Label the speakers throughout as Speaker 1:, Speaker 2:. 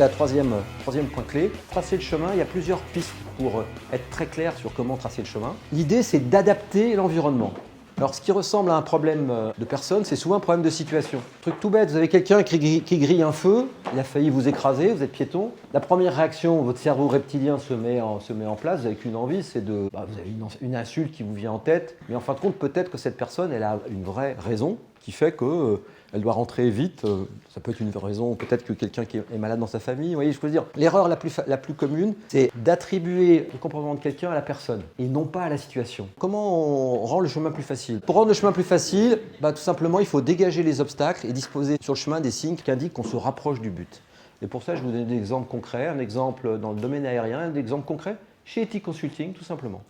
Speaker 1: c'est la troisième point clé. Tracer le chemin, il y a plusieurs pistes pour être très clair sur comment tracer le chemin. L'idée, c'est d'adapter l'environnement. Alors, ce qui ressemble à un problème de personne, c'est souvent un problème de situation. Truc tout bête, vous avez quelqu'un qui grille un feu, il a failli vous écraser, vous êtes piéton. La première réaction, votre cerveau reptilien se met en place, vous n'avez qu'une envie, c'est de... vous avez une insulte qui vous vient en tête, mais en fin de compte, peut-être que cette personne, elle a une vraie raison qui fait que... elle doit rentrer vite, ça peut être une raison, peut-être que quelqu'un qui est malade dans sa famille. Vous voyez, je peux dire, l'erreur la plus commune, c'est d'attribuer le comportement de quelqu'un à la personne et non pas à la situation. Comment on rend le chemin plus facile? Pour rendre le chemin plus facile, tout simplement, il faut dégager les obstacles et disposer sur le chemin des signes qui indiquent qu'on se rapproche du but. Et pour ça, je vous donne des exemples concrets, un exemple dans le domaine aérien, un exemple concret chez Ethic Consulting, tout simplement.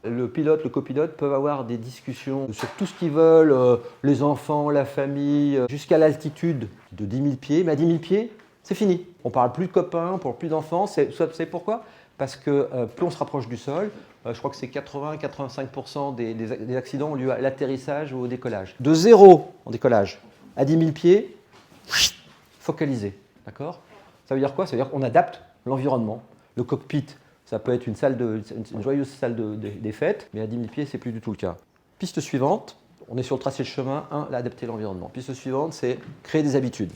Speaker 1: Le pilote, le copilote peuvent avoir des discussions sur tout ce qu'ils veulent, les enfants, la famille, jusqu'à l'altitude de 10 000 pieds. Mais à 10 000 pieds, c'est fini. On ne parle plus de copains, on ne parle plus d'enfants. Vous savez pourquoi? Parce que plus on se rapproche du sol, je crois que c'est 80-85% des accidents ont lieu à l'atterrissage ou au décollage. De 0 en décollage à 10 000 pieds, focalisé. D'accord? Ça veut dire quoi? Ça veut dire qu'on adapte l'environnement. Le cockpit, ça peut être une joyeuse salle des fêtes, mais à 10 000 pieds, ce n'est plus du tout le cas. Piste suivante, on est sur le tracé de chemin. 1, adapter l'environnement. Piste suivante, c'est créer des habitudes.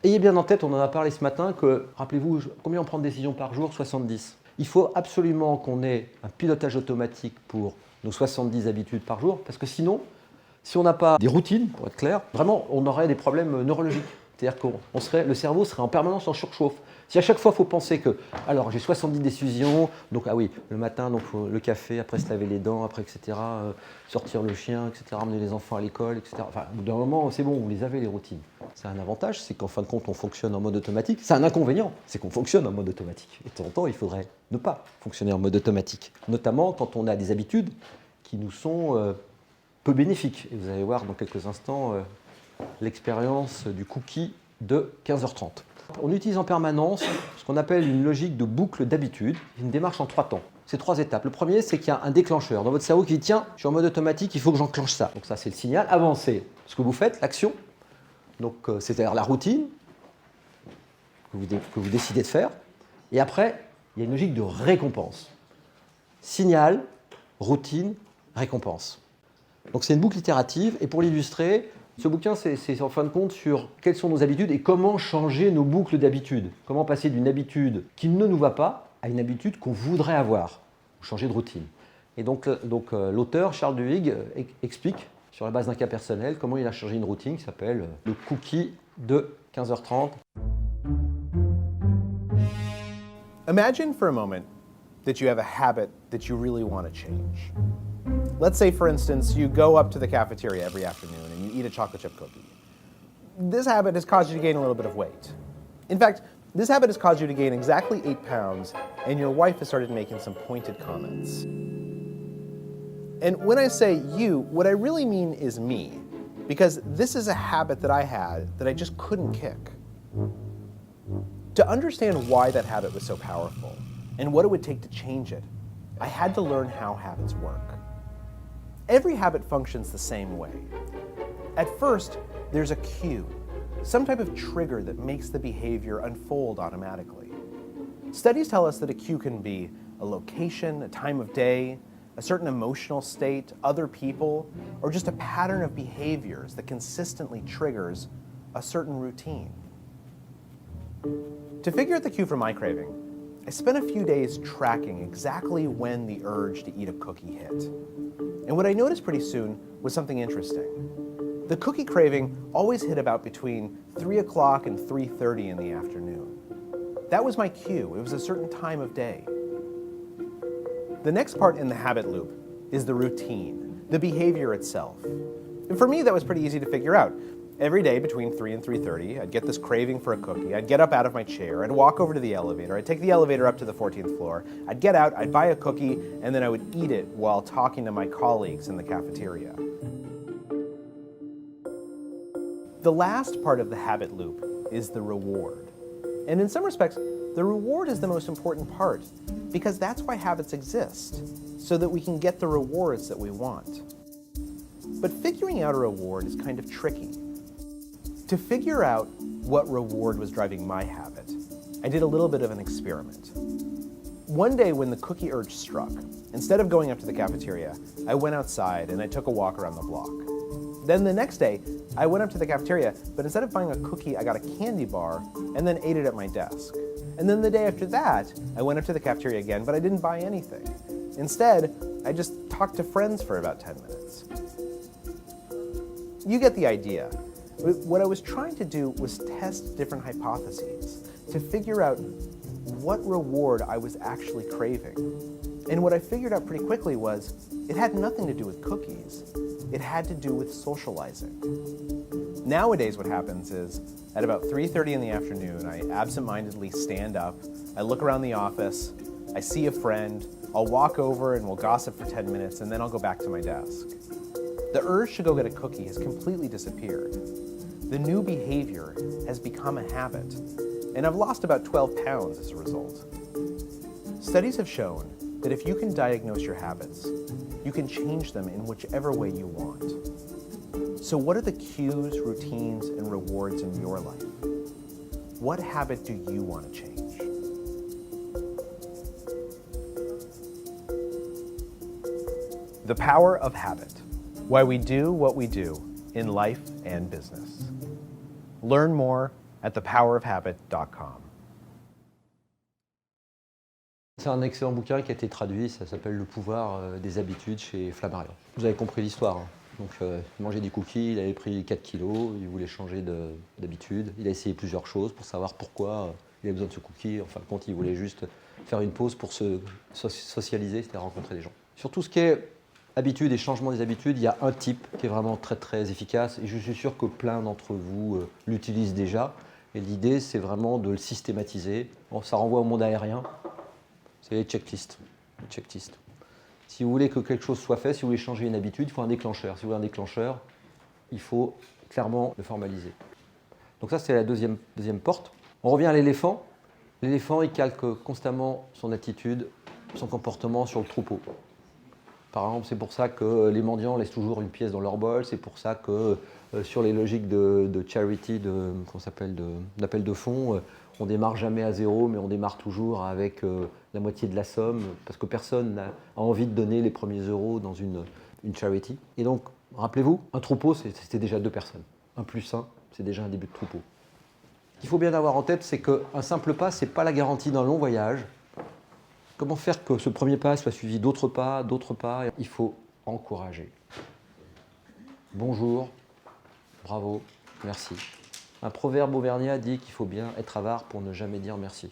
Speaker 1: Ayez bien en tête, on en a parlé ce matin, que, rappelez-vous, combien on prend de décisions par jour? 70. Il faut absolument qu'on ait un pilotage automatique pour nos 70 habitudes par jour, parce que sinon, si on n'a pas des routines, pour être clair, vraiment, on aurait des problèmes neurologiques. C'est-à-dire que le cerveau serait en permanence en surchauffe. Si à chaque fois, il faut penser que, alors j'ai 70 décisions, donc ah oui, le matin, donc le café, après se laver les dents, après etc., sortir le chien, etc., emmener les enfants à l'école, etc. Enfin, au bout d'un moment, c'est bon, vous les avez les routines. C'est un avantage, c'est qu'en fin de compte, on fonctionne en mode automatique. C'est un inconvénient, c'est qu'on fonctionne en mode automatique. Et de temps en temps, il faudrait ne pas fonctionner en mode automatique. Notamment quand on a des habitudes qui nous sont peu bénéfiques. Et vous allez voir dans quelques instants l'expérience du cookie de 15h30. On utilise en permanence ce qu'on appelle une logique de boucle d'habitude, une démarche en 3 temps. C'est 3 étapes. Le premier, c'est qu'il y a un déclencheur dans votre cerveau qui dit « Tiens, je suis en mode automatique, il faut que j'enclenche ça ». Donc ça, c'est le signal. Avancez. Ce que vous faites, l'action. Donc c'est-à-dire la routine que vous décidez de faire. Et après, il y a une logique de récompense. Signal, routine, récompense. Donc c'est une boucle itérative. Et pour l'illustrer, ce bouquin, c'est en fin de compte sur quelles sont nos habitudes et comment changer nos boucles d'habitude. Comment passer d'une habitude qui ne nous va pas à une habitude qu'on voudrait avoir, ou changer de routine. Et donc l'auteur, Charles Duhigg, explique, sur la base d'un cas personnel, comment il a changé une routine qui s'appelle le cookie de 15h30.
Speaker 2: Imagine for a moment that you have a habit that you really want to change. Let's say, for instance, you go up to the cafeteria every afternoon and you eat a chocolate chip cookie. This habit has caused you to gain a little bit of weight. In fact, this habit has caused you to gain exactly 8 pounds, and your wife has started making some pointed comments. And when I say you, what I really mean is me, because this is a habit that I had that I just couldn't kick. To understand why that habit was so powerful and what it would take to change it, I had to learn how habits work. Every habit functions the same way. At first, there's a cue, some type of trigger that makes the behavior unfold automatically. Studies tell us that a cue can be a location, a time of day, a certain emotional state, other people, or just a pattern of behaviors that consistently triggers a certain routine. To figure out the cue for my craving, I spent a few days tracking exactly when the urge to eat a cookie hit. And what I noticed pretty soon was something interesting. The cookie craving always hit about between 3 o'clock and 3:30 in the afternoon. That was my cue. It was a certain time of day. The next part in the habit loop is the routine, the behavior itself. And for me, that was pretty easy to figure out. Every day between 3 and 3:30, I'd get this craving for a cookie. I'd get up out of my chair. I'd walk over to the elevator. I'd take the elevator up to the 14th floor. I'd get out, I'd buy a cookie, and then I would eat it while talking to my colleagues in the cafeteria. The last part of the habit loop is the reward. And in some respects, the reward is the most important part because that's why habits exist, so that we can get the rewards that we want. But figuring out a reward is kind of tricky. To figure out what reward was driving my habit, I did a little bit of an experiment. One day when the cookie urge struck, instead of going up to the cafeteria, I went outside and I took a walk around the block. Then the next day, I went up to the cafeteria, but instead of buying a cookie, I got a candy bar and then ate it at my desk. And then the day after that, I went up to the cafeteria again, but I didn't buy anything. Instead, I just talked to friends for about 10 minutes. You get the idea. What I was trying to do was test different hypotheses to figure out what reward I was actually craving. And what I figured out pretty quickly was it had nothing to do with cookies. It had to do with socializing. Nowadays what happens is at about 3:30 in the afternoon, I absentmindedly stand up, I look around the office, I see a friend, I'll walk over and we'll gossip for 10 minutes and then I'll go back to my desk. The urge to go get a cookie has completely disappeared. The new behavior has become a habit, and I've lost about 12 pounds as a result. Studies have shown that if you can diagnose your habits, you can change them in whichever way you want. So what are the cues, routines, and rewards in your life? What habit do you want to change? The power of habit. Why we do what we do in life and business. Learn more at thepowerofhabit.com.
Speaker 1: C'est un excellent bouquin qui a été traduit, ça s'appelle Le pouvoir des habitudes chez Flammarion. Vous avez compris l'histoire. Hein. Donc, il mangeait des cookies, il avait pris 4 kilos, il voulait changer d'habitude. Il a essayé plusieurs choses pour savoir pourquoi il avait besoin de ce cookie. En fin de compte, il voulait juste faire une pause pour se socialiser, c'est-à-dire rencontrer des gens. Sur tout ce qui est habitude et changement des habitudes, il y a un type qui est vraiment très très efficace et je suis sûr que plein d'entre vous l'utilisent déjà. Et l'idée, c'est vraiment de le systématiser. Bon, ça renvoie au monde aérien. C'est les checklists. Si vous voulez que quelque chose soit fait, si vous voulez changer une habitude, il faut un déclencheur. Si vous voulez un déclencheur, il faut clairement le formaliser. Donc ça, c'est la deuxième porte. On revient à l'éléphant. L'éléphant, il calque constamment son attitude, son comportement sur le troupeau. Par exemple, c'est pour ça que les mendiants laissent toujours une pièce dans leur bol. C'est pour ça que sur les logiques de charity, d'appel de fonds, on démarre jamais à zéro, mais on démarre toujours avec la moitié de la somme, parce que personne n'a envie de donner les premiers euros dans une charity. Et donc, rappelez-vous, un troupeau, c'était déjà 2 personnes. 1 + 1, c'est déjà un début de troupeau. Ce qu'il faut bien avoir en tête, c'est qu'un simple pas, ce n'est pas la garantie d'un long voyage. Comment faire que ce premier pas soit suivi d'autres pas, il faut encourager. Bonjour, bravo, merci. Un proverbe auvergnat dit qu'il faut bien être avare pour ne jamais dire merci.